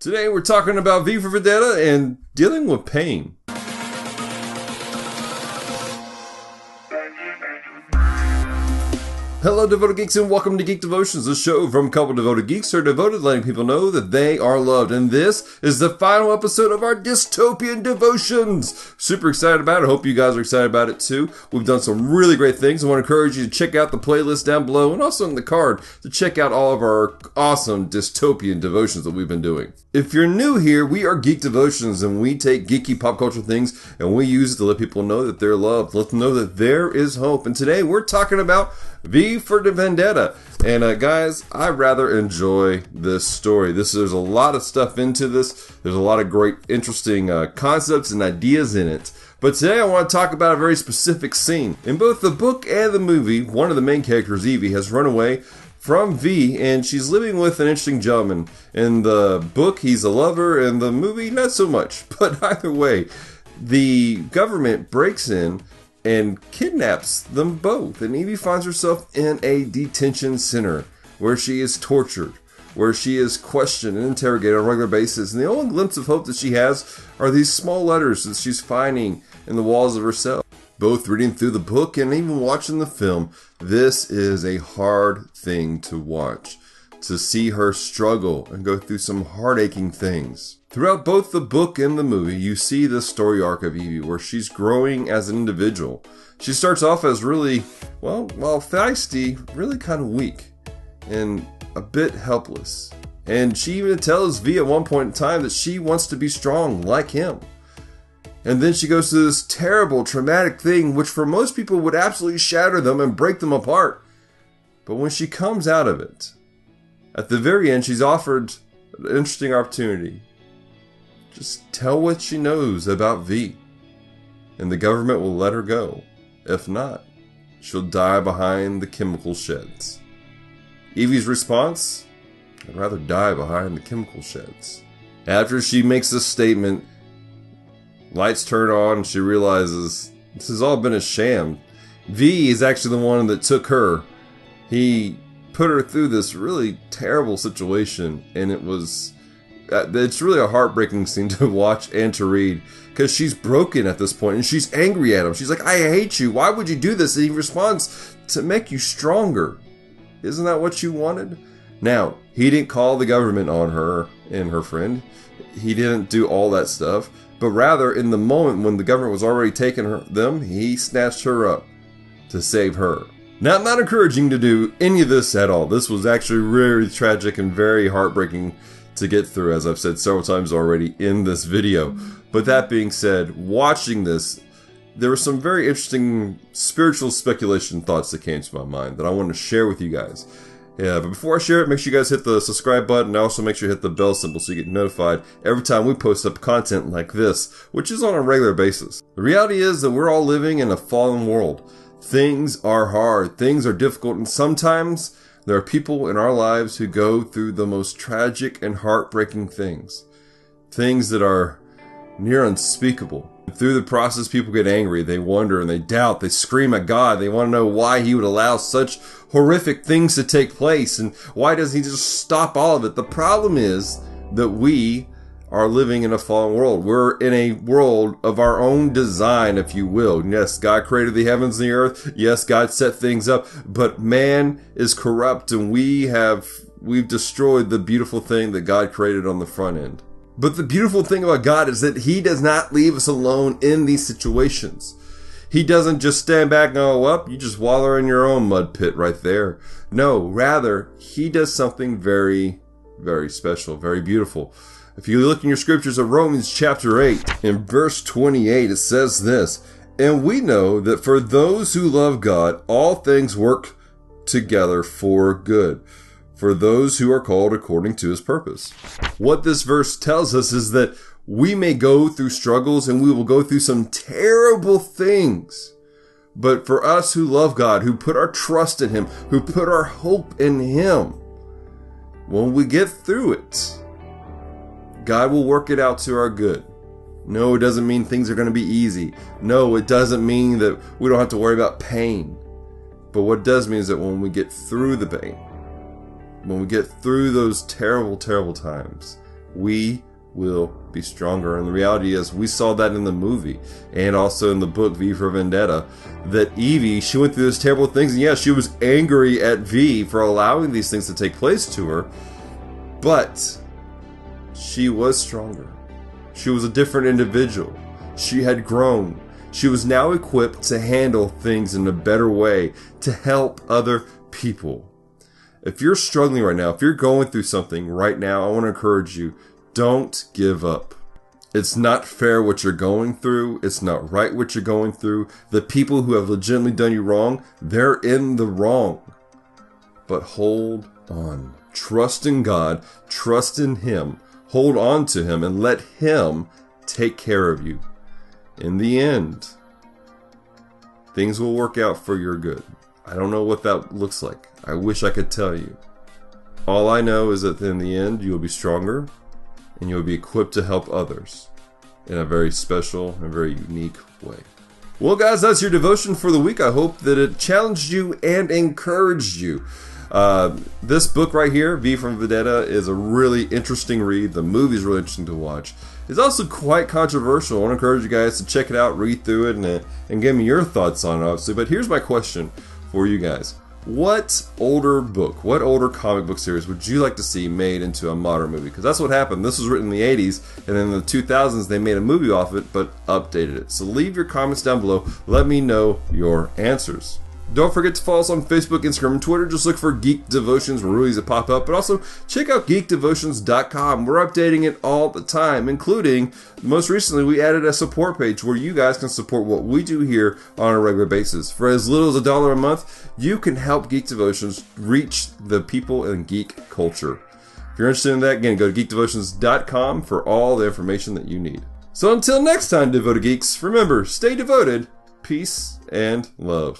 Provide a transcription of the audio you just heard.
Today we're talking about V For Vendetta and dealing with pain. Hello devoted geeks and welcome to Geek Devotions, a show from a couple devoted geeks who are devoted to letting people know that they are loved. And this is the final episode of our Dystopian Devotions. Super excited about it. I hope you guys are excited about it too. We've done some really great things. I want to encourage you to check out the playlist down below and also in the card to check out all of our awesome dystopian devotions that we've been doing. If you're new here, we are Geek Devotions and we take geeky pop culture things and we use it to let people know that they're loved, let them know that there is hope. And today we're talking about V For Vendetta. And guys, I rather enjoy this story. There's a lot of stuff into this. There's a lot of great, interesting concepts and ideas in it. But today I want to talk about a very specific scene. In both the book and the movie, one of the main characters, Evie, has run away from V, and she's living with an interesting gentleman. In the book, he's a lover. In the movie, not so much. But either way, the government breaks in and kidnaps them both. And Evie finds herself in a detention center where she is tortured, where she is questioned and interrogated on a regular basis. And the only glimpse of hope that she has are these small letters that she's finding in the walls of her cell. Both reading through the book and even watching the film, this is a hard thing to watch. To see her struggle and go through some heart-aching things. Throughout both the book and the movie, you see the story arc of Evie where she's growing as an individual. She starts off as really, well, feisty, really kind of weak and a bit helpless. And she even tells V at one point in time that she wants to be strong like him. And then she goes through this terrible, traumatic thing which for most people would absolutely shatter them and break them apart. But when she comes out of it, at the very end, she's offered an interesting opportunity. Just tell what she knows about V, and the government will let her go. If not, she'll die behind the chemical sheds. Evie's response? I'd rather die behind the chemical sheds. After she makes this statement, lights turn on and she realizes this has all been a sham. V is actually the one that took her. He put her through this really terrible situation, and it's really a heartbreaking scene to watch and to read because she's broken at this point and she's angry at him. She's like, I hate you. Why would you do this? And he responds, to make you stronger. Isn't that what you wanted? Now, he didn't call the government on her and her friend. He didn't do all that stuff, but rather in the moment when the government was already taking them, he snatched her up to save her. Now, I'm not encouraging to do any of this at all. This was actually really tragic and very heartbreaking to get through, as I've said several times already in this video. But that being said, watching this, there were some very interesting spiritual speculation thoughts that came to my mind that I want to share with you guys. But before I share it, make sure you guys hit the subscribe button and also make sure you hit the bell symbol so you get notified every time we post up content like this, which is on a regular basis. The reality is that we're all living in a fallen world. Things are hard, things are difficult, and sometimes there are people in our lives who go through the most tragic and heartbreaking things. Things that are near unspeakable. Through the process, people get angry, they wonder and they doubt, they scream at God, they want to know why He would allow such horrific things to take place and why doesn't He just stop all of it. The problem is that we are living in a fallen world. We're in a world of our own design, if you will. Yes, God created the heavens and the earth. Yes, God set things up, but man is corrupt and we've destroyed the beautiful thing that God created on the front end. But the beautiful thing about God is that He does not leave us alone in these situations. He doesn't just stand back and go, well, you just wallow in your own mud pit right there. No, rather, He does something very, very special, very beautiful. If you look in your scriptures of Romans chapter 8, in verse 28, it says this, and we know that for those who love God, all things work together for good, for those who are called according to His purpose. What this verse tells us is that we may go through struggles and we will go through some terrible things. But for us who love God, who put our trust in Him, who put our hope in Him, when we get through it, God will work it out to our good. No, it doesn't mean things are going to be easy. No, it doesn't mean that we don't have to worry about pain. But what it does mean is that when we get through the pain, when we get through those terrible, terrible times, we will be stronger. And the reality is, we saw that in the movie and also in the book V For Vendetta, that Evie, she went through those terrible things, and yeah, she was angry at V for allowing these things to take place to her, but she was stronger. She was a different individual. She had grown. She was now equipped to handle things in a better way, to help other people. If you're struggling right now, if you're going through something right now, I want to encourage you, don't give up. It's not fair what you're going through. It's not right what you're going through. The people who have legitimately done you wrong, they're in the wrong. But hold on. Trust in God. Trust in Him. Hold on to Him and let Him take care of you. In the end, things will work out for your good. I don't know what that looks like. I wish I could tell you. All I know is that in the end, you will be stronger and you will be equipped to help others in a very special and very unique way. Well, guys, that's your devotion for the week. I hope that it challenged you and encouraged you. This book right here, V For Vendetta, is a really interesting read. The movie is really interesting to watch. It's also quite controversial. I want to encourage you guys to check it out, read through it, and give me your thoughts on it, obviously. But here's my question for you guys. What older book, what older comic book series would you like to see made into a modern movie? Because that's what happened. This was written in the 80s, and then in the 2000s they made a movie off it, but updated it. So leave your comments down below. Let me know your answers. Don't forget to follow us on Facebook, Instagram, and Twitter. Just look for Geek Devotions, Ruiz to pop up. But also, check out geekdevotions.com. We're updating it all the time, including, most recently, we added a support page where you guys can support what we do here on a regular basis. For as little as $1 a month, you can help Geek Devotions reach the people in geek culture. If you're interested in that, again, go to geekdevotions.com for all the information that you need. So until next time, Devoted Geeks, remember, stay devoted, peace, and love.